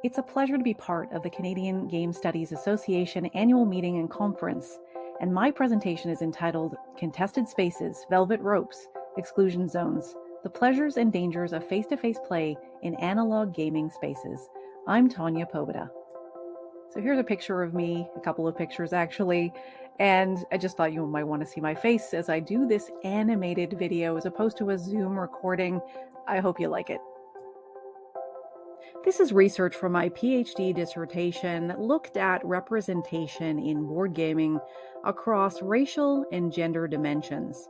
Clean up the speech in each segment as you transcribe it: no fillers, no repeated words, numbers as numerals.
It's a pleasure to be part of the Canadian Game Studies Association annual meeting and conference, and my presentation is entitled Contested Spaces, Velvet Ropes, Exclusion Zones, The Pleasures and Dangers of Face-to-Face Play in Analog Gaming Spaces. I'm Tanya Pobeda. So here's a picture of me, a couple of pictures actually, and I just thought you might want to see my face as I do this animated video as opposed to a Zoom recording. I hope you like it. This is research from my PhD dissertation that looked at representation in board gaming across racial and gender dimensions.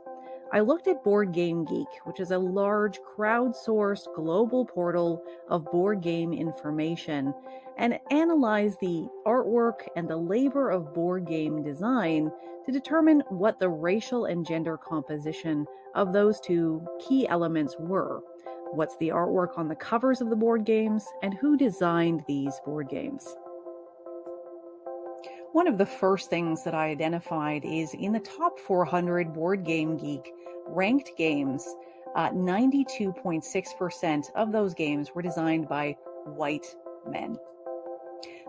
I looked at Board Game Geek, which is a large crowdsourced global portal of board game information, and analyzed the artwork and the labor of board game design to determine what the racial and gender composition of those two key elements were. What's the artwork on the covers of the board games, and who designed these board games? One of the first things that I identified is in the top 400 Board Game Geek ranked games, 92.6% of those games were designed by white men.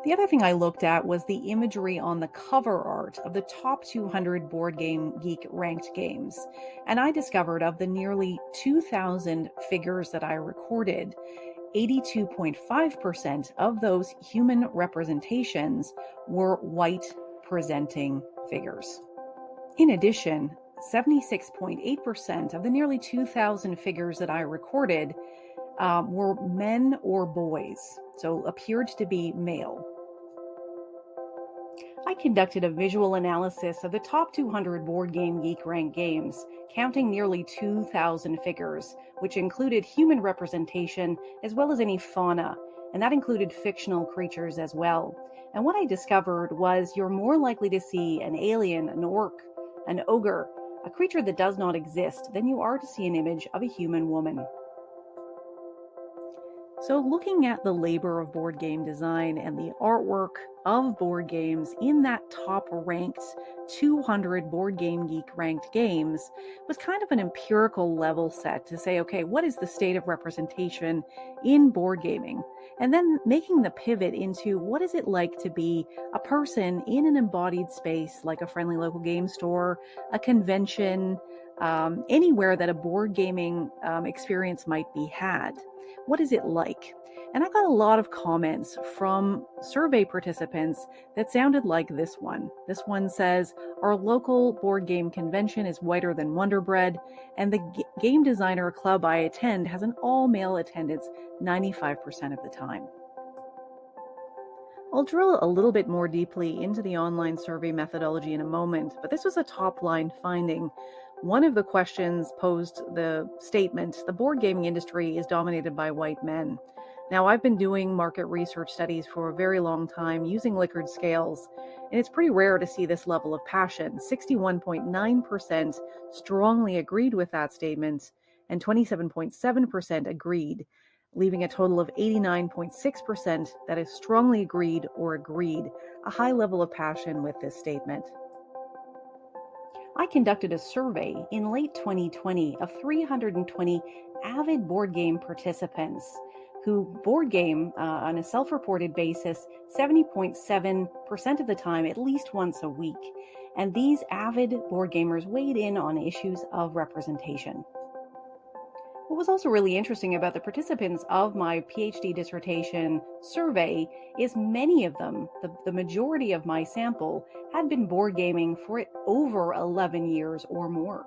The other thing I looked at was the imagery on the cover art of the top 200 Board Game Geek ranked games. And I discovered of the nearly 2,000 figures that I recorded, 82.5% of those human representations were white presenting figures. In addition, 76.8% of the nearly 2,000 figures that I recorded were men or boys, so appeared to be male. I conducted a visual analysis of the top 200 Board Game Geek ranked games, counting nearly 2,000 figures, which included human representation as well as any fauna, and that included fictional creatures as well. And what I discovered was you're more likely to see an alien, an orc, an ogre, a creature that does not exist, than you are to see an image of a human woman. So looking at the labor of board game design and the artwork of board games in that top ranked 200 Board Game Geek ranked games was kind of an empirical level set to say, okay, what is the state of representation in board gaming? And then making the pivot into what is it like to be a person in an embodied space like a friendly local game store, a convention, anywhere that a board gaming experience might be had. What is it like? And I got a lot of comments from survey participants that sounded like this one. This one says, our local board game convention is whiter than Wonder Bread, and the game designer club I attend has an all-male attendance 95% of the time. I'll drill a little bit more deeply into the online survey methodology in a moment, but this was a top-line finding. One of the questions posed the statement, the board gaming industry is dominated by white men. Now, I've been doing market research studies for a very long time using Likert scales, and it's pretty rare to see this level of passion. 61.9% strongly agreed with that statement, and 27.7% agreed, leaving a total of 89.6% that is strongly agreed or agreed, a high level of passion with this statement. I conducted a survey in late 2020 of 320 avid board game participants who board game on a self-reported basis 70.7% of the time, at least once a week. And these avid board gamers weighed in on issues of representation. What was also really interesting about the participants of my PhD dissertation survey is many of them, the majority of my sample, had been board gaming for over 11 years or more.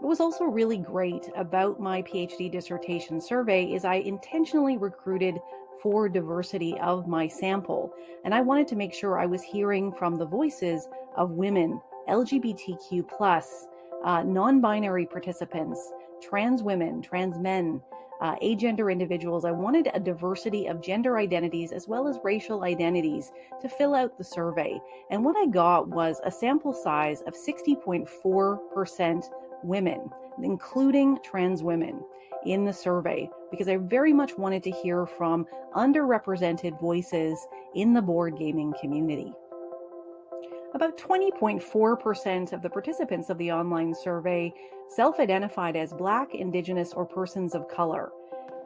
What was also really great about my PhD dissertation survey is I intentionally recruited for diversity of my sample, and I wanted to make sure I was hearing from the voices of women, LGBTQ+, non-binary participants, trans women, trans men, agender individuals. I wanted a diversity of gender identities as well as racial identities to fill out the survey. And what I got was a sample size of 60.4% women, including trans women, in the survey, because I very much wanted to hear from underrepresented voices in the board gaming community. About 20.4% of the participants of the online survey self-identified as Black, Indigenous, or persons of color.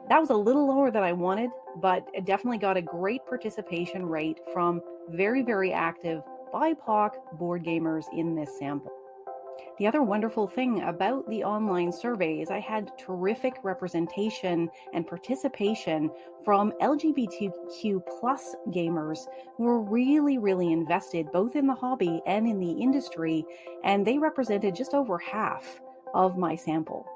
That was a little lower than I wanted, but it definitely got a great participation rate from very, very active BIPOC board gamers in this sample. The other wonderful thing about the online survey is I had terrific representation and participation from LGBTQ plus gamers who were really, really invested both in the hobby and in the industry, and they represented just over half of my sample.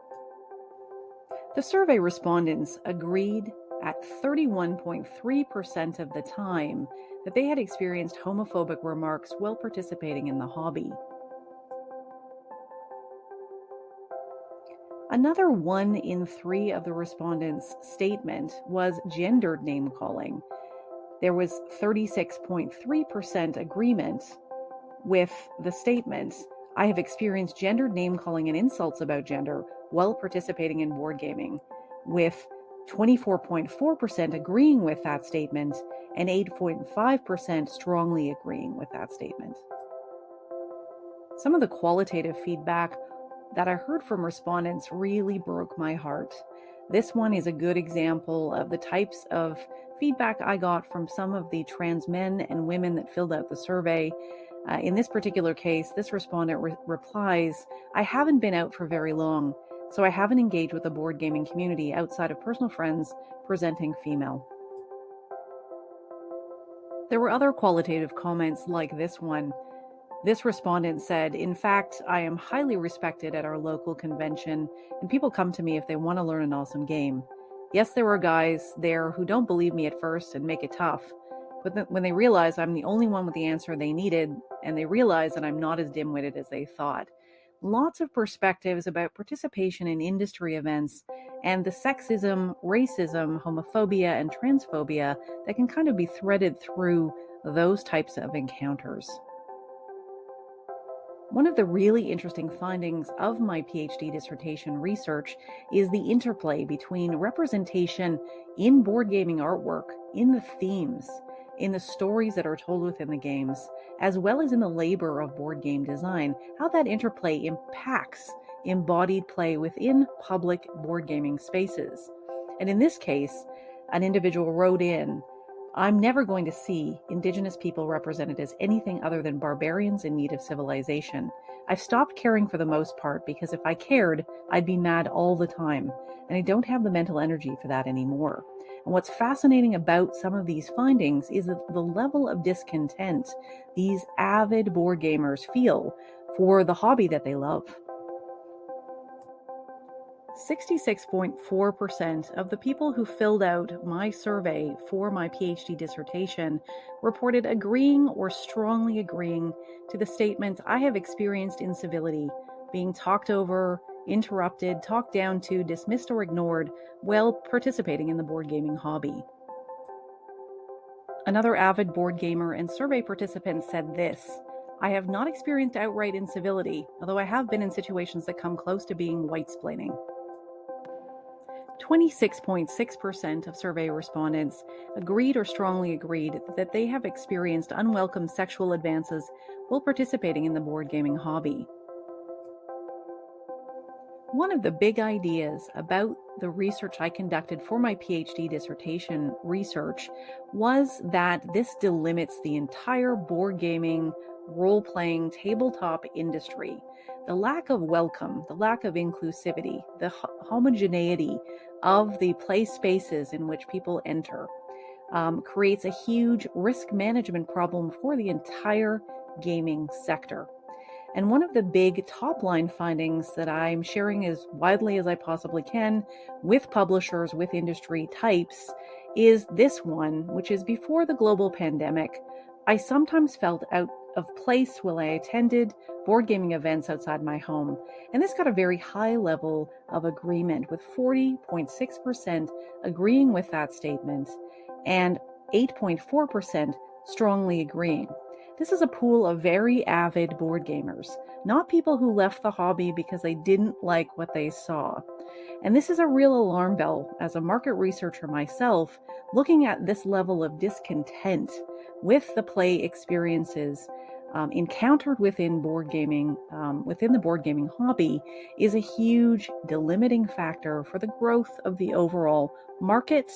The survey respondents agreed at 31.3% of the time that they had experienced homophobic remarks while participating in the hobby. Another 1 in 3 of the respondents' statement was gendered name calling. There was 36.3% agreement with the statement, I have experienced gendered name calling and insults about gender while participating in board gaming, with 24.4% agreeing with that statement and 8.5% strongly agreeing with that statement. Some of the qualitative feedback that I heard from respondents really broke my heart. This one is a good example of the types of feedback I got from some of the trans men and women that filled out the survey. In this particular case, this respondent replies, I haven't been out for very long, so I haven't engaged with the board gaming community outside of personal friends presenting female. There were other qualitative comments like this one. This respondent said, in fact, I am highly respected at our local convention, and people come to me if they want to learn an awesome game. Yes, there were guys there who don't believe me at first and make it tough, but when they realize I'm the only one with the answer they needed, and they realize that I'm not as dim-witted as they thought. Lots of perspectives about participation in industry events and the sexism, racism, homophobia, and transphobia that can kind of be threaded through those types of encounters. One of the really interesting findings of my PhD dissertation research is the interplay between representation in board gaming artwork, in the themes, in the stories that are told within the games, as well as in the labor of board game design, how that interplay impacts embodied play within public board gaming spaces. And in this case, an individual wrote in, I'm never going to see Indigenous people represented as anything other than barbarians in need of civilization. I've stopped caring for the most part because if I cared, I'd be mad all the time, and I don't have the mental energy for that anymore. And what's fascinating about some of these findings is the level of discontent these avid board gamers feel for the hobby that they love. 66.4% of the people who filled out my survey for my PhD dissertation reported agreeing or strongly agreeing to the statement, I have experienced incivility, being talked over, interrupted, talked down to, dismissed, or ignored while participating in the board gaming hobby. Another avid board gamer and survey participant said this, I have not experienced outright incivility, although I have been in situations that come close to being white-splaining. 26.6% of survey respondents agreed or strongly agreed that they have experienced unwelcome sexual advances while participating in the board gaming hobby. One of the big ideas about the research I conducted for my PhD dissertation research was that this delimits the entire board gaming, role-playing, tabletop industry. The lack of welcome, the lack of inclusivity, the homogeneity of the play spaces in which people enter creates a huge risk management problem for the entire gaming sector. And one of the big top-line findings that I'm sharing as widely as I possibly can with publishers, with industry types, is this one, which is before the global pandemic, I sometimes felt out of place when I attended board gaming events outside my home. And this got a very high level of agreement, with 40.6% agreeing with that statement and 8.4% strongly agreeing. This is a pool of very avid board gamers, not people who left the hobby because they didn't like what they saw. And this is a real alarm bell as a market researcher myself, looking at this level of discontent with the play experiences encountered within board gaming, within the board gaming hobby, is a huge delimiting factor for the growth of the overall market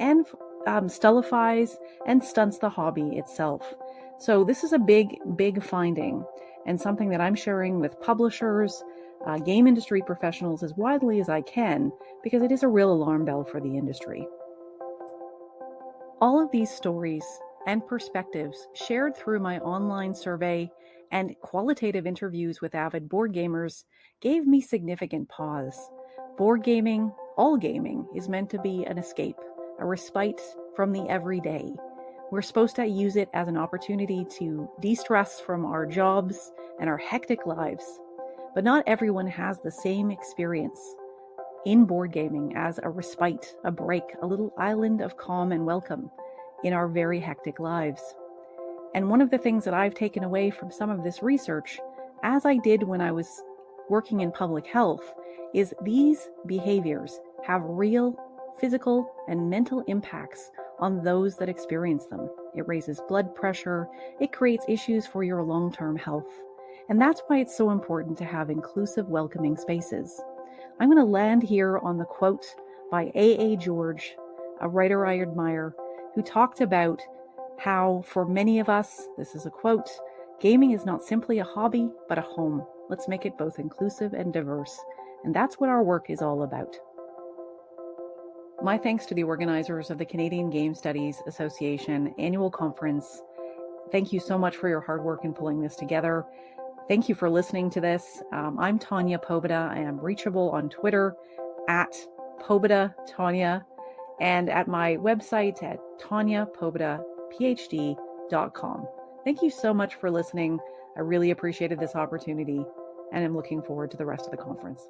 and stultifies and stunts the hobby itself. So this is a big finding, and something that I'm sharing with publishers, game industry professionals as widely as I can, because it is a real alarm bell for the industry. All of these stories and perspectives shared through my online survey and qualitative interviews with avid board gamers gave me significant pause. Board gaming, all gaming, is meant to be an escape, a respite from the everyday. We're supposed to use it as an opportunity to de-stress from our jobs and our hectic lives. But not everyone has the same experience in board gaming as a respite, a break, a little island of calm and welcome in our very hectic lives. And one of the things that I've taken away from some of this research, as I did when I was working in public health, is these behaviors have real physical and mental impacts on those that experience them. It raises blood pressure, it creates issues for your long-term health. And that's why it's so important to have inclusive, welcoming spaces. I'm going to land here on the quote by A.A. George, a writer I admire, who talked about how, for many of us, this is a quote, gaming is not simply a hobby, but a home. Let's make it both inclusive and diverse. And that's what our work is all about. My thanks to the organizers of the Canadian Game Studies Association annual conference. Thank you so much for your hard work in pulling this together. Thank you for listening to this. I'm Tanya Pobeda. I am reachable on Twitter at Pobeda Tanya, and at my website at tanyapobeda.phd.com. Thank you so much for listening. I really appreciated this opportunity, and I'm looking forward to the rest of the conference.